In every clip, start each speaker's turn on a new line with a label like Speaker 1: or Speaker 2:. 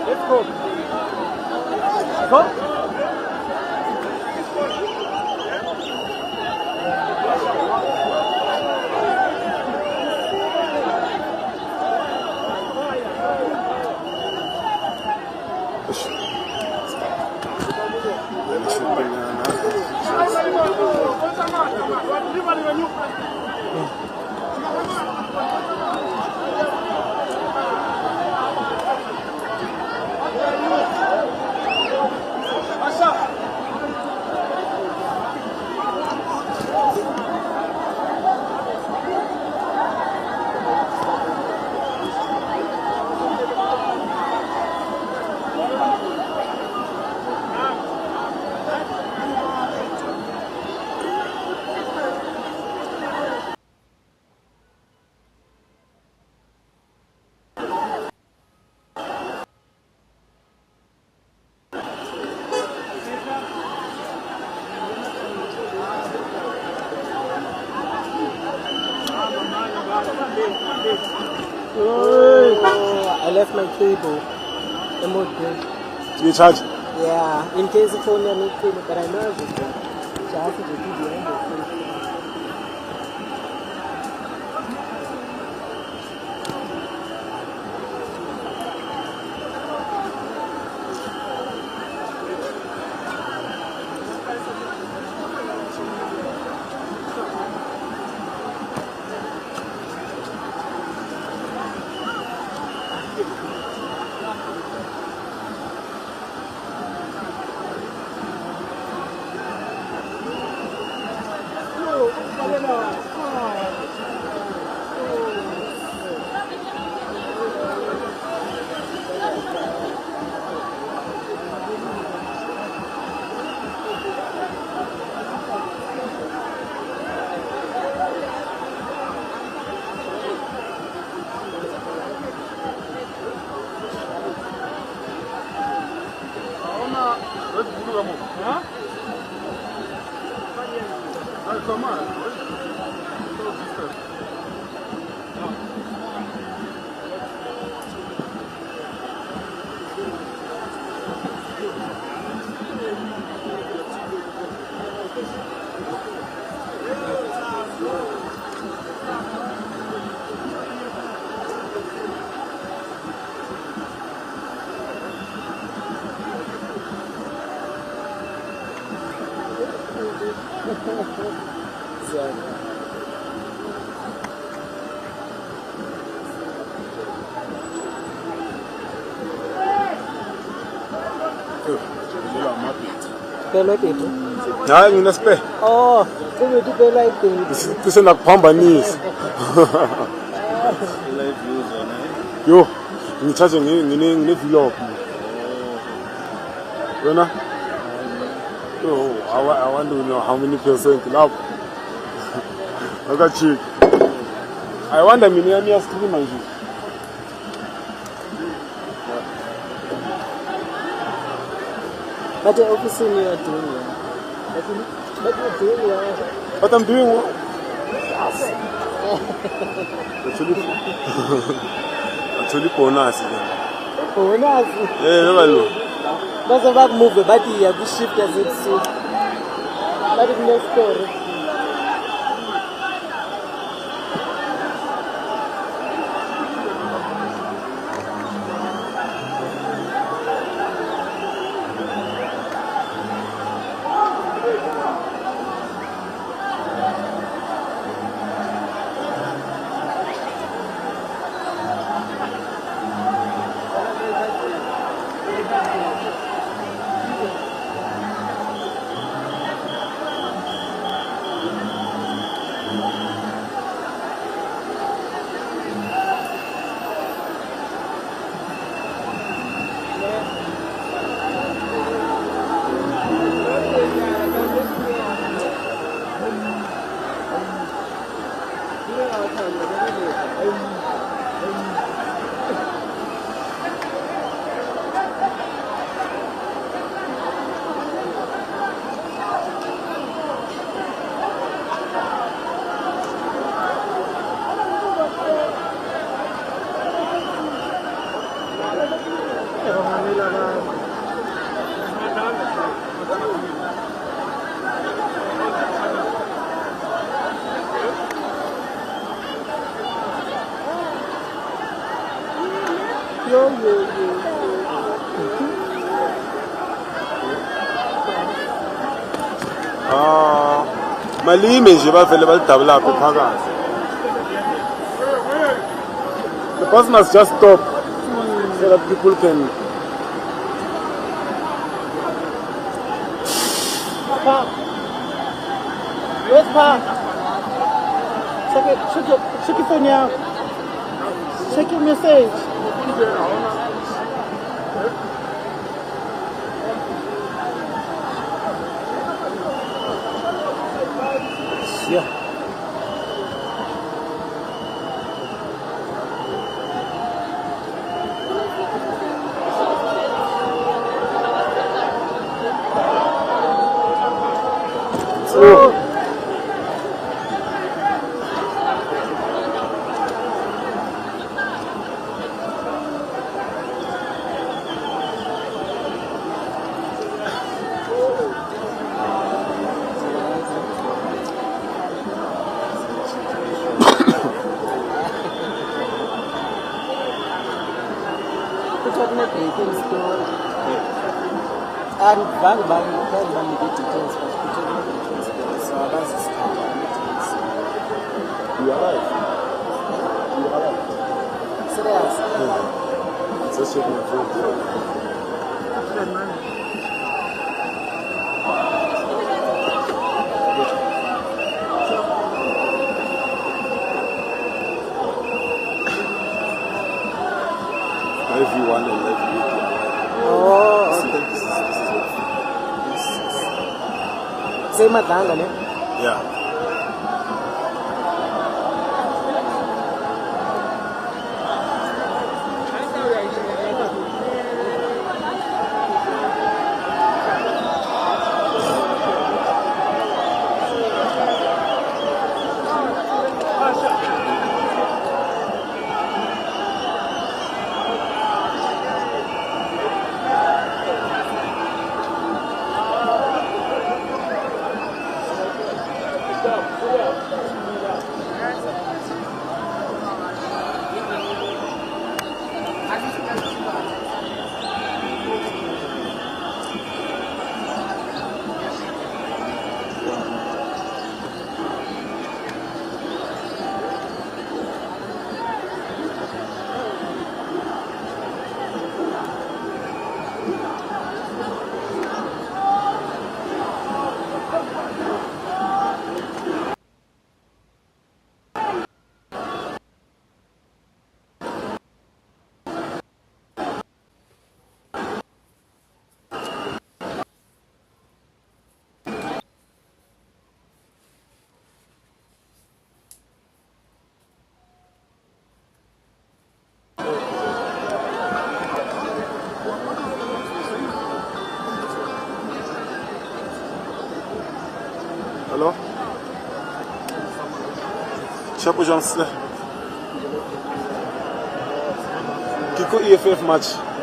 Speaker 1: Let's go. Go.
Speaker 2: Oh, I left my cable. The mode break.
Speaker 1: You charge?
Speaker 2: Yeah, in case the phone needs cable, but I know I was charging the video.
Speaker 1: Hayi mina spare.
Speaker 2: Oh, kuthi phela idini.
Speaker 1: Kusena kuphambanisa.
Speaker 3: Live views on it.
Speaker 1: Yo, ngithathe ngine vlog. Wena? Yo, I want to know how many percent love. Look at you. I wonder mina yami stream manje.
Speaker 2: But the office you are doing well. But you're doing well.
Speaker 1: But I'm doing what? Actually bonus.
Speaker 2: Bonus.
Speaker 1: Hello.
Speaker 2: That's about move, but you have to shift as it suits. That is no story.
Speaker 1: Malime nje bavele balidabula apha phakathi. The bus must just stop so that people can.
Speaker 2: Park. Where's Park? Check your phone now. Check your message. Yeah.
Speaker 1: You are right.
Speaker 2: Serious?
Speaker 1: Just check my phone. If you want to live with your
Speaker 2: Oh,
Speaker 1: I
Speaker 2: okay.
Speaker 1: think this is
Speaker 2: Same Madanga, ne?
Speaker 1: yeah. Hello? Chapo Jansle. Kiko EFF match.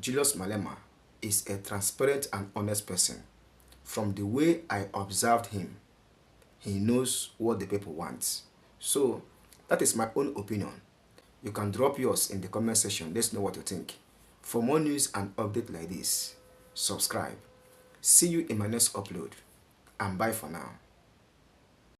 Speaker 4: Julius Malema is a transparent and honest person. From the way I observed him, he knows what the people want. So, that is my own opinion. You can drop yours in the comment section. Let's know what you think. For more news and updates like this, subscribe. See you in my next upload. And bye for now.